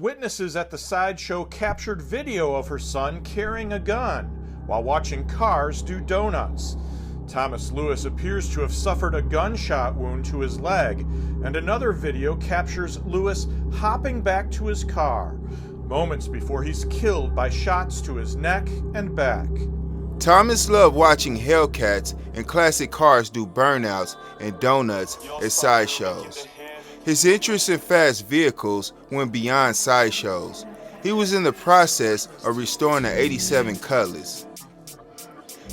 Witnesses at the Sideshow captured video of her son carrying a gun while watching cars do donuts. Thomas Lewis appears to have suffered a gunshot wound to his leg, and another video captures Lewis hopping back to his car, moments before he's killed by shots to his neck and back. Thomas loved watching Hellcats and classic cars do burnouts and donuts at sideshows. His interest in fast vehicles went beyond sideshows. He was in the process of restoring the '87 Cutlass.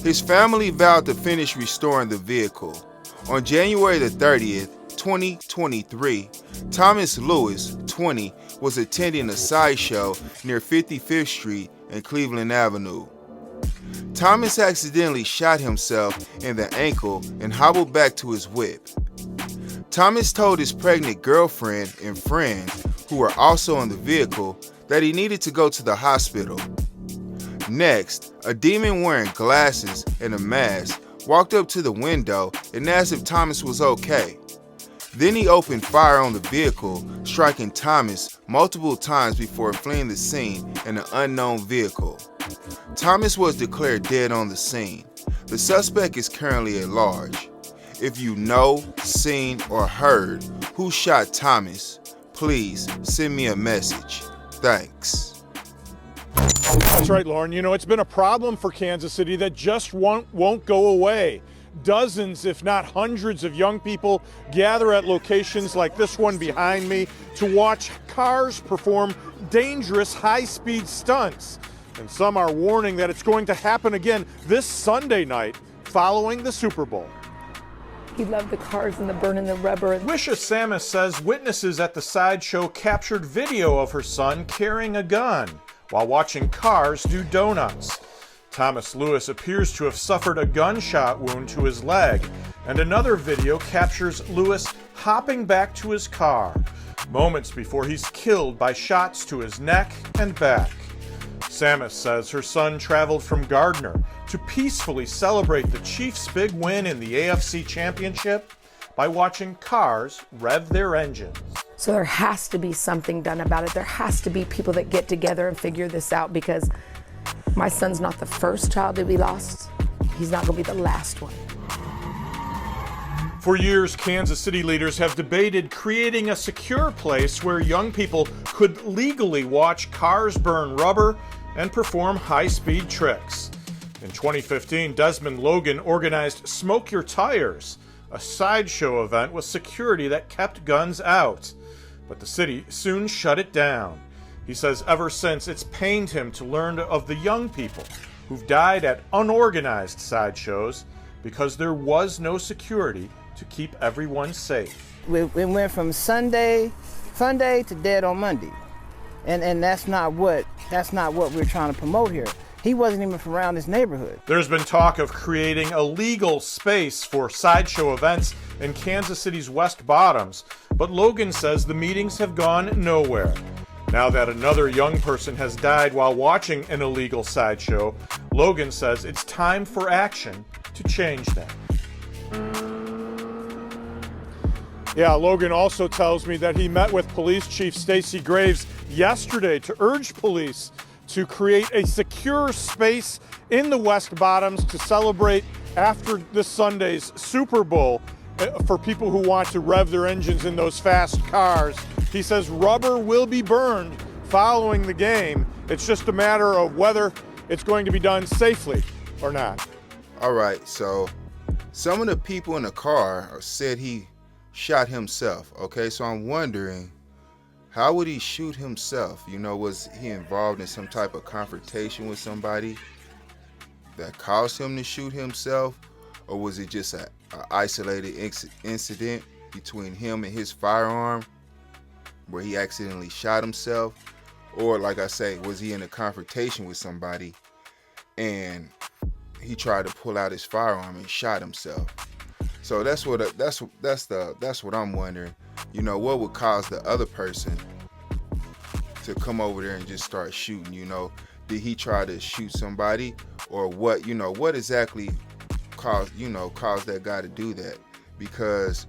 His family vowed to finish restoring the vehicle. On January the 30th, 2023, Thomas Lewis, 20, was attending a sideshow near 55th Street and Cleveland Avenue. Thomas accidentally shot himself in the ankle and hobbled back to his whip. Thomas told his pregnant girlfriend and friends, who were also in the vehicle, that he needed to go to the hospital. Next, a demon wearing glasses and a mask walked up to the window and asked if Thomas was okay. Then he opened fire on the vehicle, striking Thomas multiple times before fleeing the scene in an unknown vehicle. Thomas was declared dead on the scene. The suspect is currently at large. If you know, seen, or heard who shot Thomas, please send me a message. Thanks. That's right, Lauren. You know, it's been a problem for Kansas City that just won't go away. Dozens, if not hundreds, of young people gather at locations like this one behind me to watch cars perform dangerous high-speed stunts. And some are warning that it's going to happen again this Sunday night following the Super Bowl. He loved the cars and the burning the rubber. Wisha Samus says witnesses at the Sideshow captured video of her son carrying a gun while watching cars do donuts. Thomas Lewis appears to have suffered a gunshot wound to his leg, and another video captures Lewis hopping back to his car, moments before he's killed by shots to his neck and back. Samus says her son traveled from Gardner to peacefully celebrate the Chiefs' big win in the AFC Championship by watching cars rev their engines. So there has to be something done about it. There has to be people that get together and figure this out, because my son's not the first child to be lost. He's not going to be the last one. For years, Kansas City leaders have debated creating a secure place where young people could legally watch cars burn rubber and perform high-speed tricks. In 2015, Desmond Logan organized Smoke Your Tires, a sideshow event with security that kept guns out. But the city soon shut it down. He says ever since, it's pained him to learn of the young people who've died at unorganized sideshows because there was no security to keep everyone safe. We went from Sunday to dead on Monday. And that's not what we're trying to promote here. He wasn't even from around this neighborhood. There's been talk of creating a legal space for sideshow events in Kansas City's West Bottoms, but Logan says the meetings have gone nowhere. Now that another young person has died while watching an illegal sideshow, Logan says it's time for action to change that. Yeah, Logan also tells me that he met with Police Chief Stacey Graves yesterday to urge police to create a secure space in the West Bottoms to celebrate after this Sunday's Super Bowl for people who want to rev their engines in those fast cars. He says rubber will be burned following the game. It's just a matter of whether it's going to be done safely or not. All right, so some of the people in the car said he shot himself. Okay, so I'm wondering, how would he shoot himself? You know, was he involved in some type of confrontation with somebody that caused him to shoot himself? Or was it just an isolated incident between him and his firearm where he accidentally shot himself? Or, like I say, was he in a confrontation with somebody and he tried to pull out his firearm and shot himself? So that's what I'm wondering. You know, what would cause the other person to come over there and just start shooting? You know, did he try to shoot somebody, or what? You know, what exactly caused that guy to do that? Because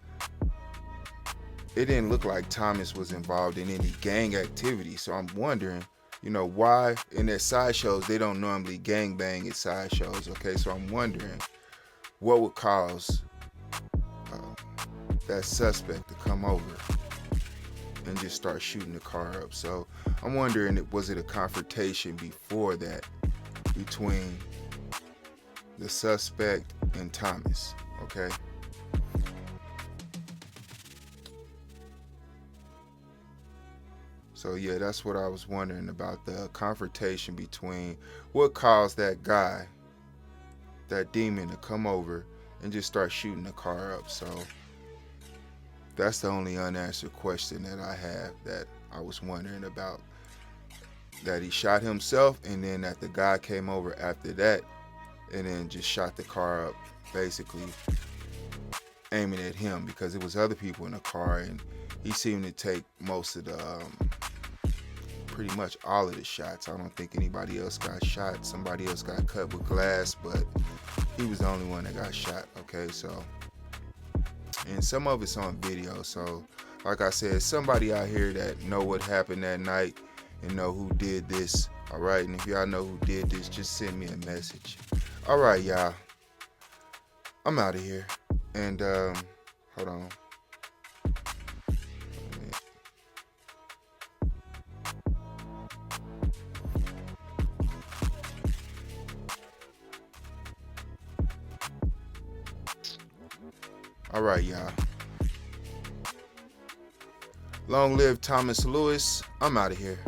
it didn't look like Thomas was involved in any gang activity. So I'm wondering, you know, why in their sideshows they don't normally gang bang at sideshows. Okay, so I'm wondering what would cause that suspect to come over and just start shooting the car up. So I'm wondering, was it a confrontation before that between the suspect and Thomas? Okay. So yeah, that's what I was wondering about, the confrontation between what caused that guy, that demon, to come over and just start shooting the car up. So that's the only unanswered question that I have, that I was wondering about, that he shot himself and then that the guy came over after that and then just shot the car up, basically aiming at him, because it was other people in the car and he seemed to take most of the pretty much all of the shots. I don't think anybody else got shot. Somebody else got cut with glass, but he was the only one that got shot. Okay, so, and some of it's on video. So like I said, somebody out here that know what happened that night and know who did this. All right, and if y'all know who did this, just send me a message. All right, y'all, I'm out of here. And hold on. All right, y'all. Long live Thomas Lewis. I'm out of here.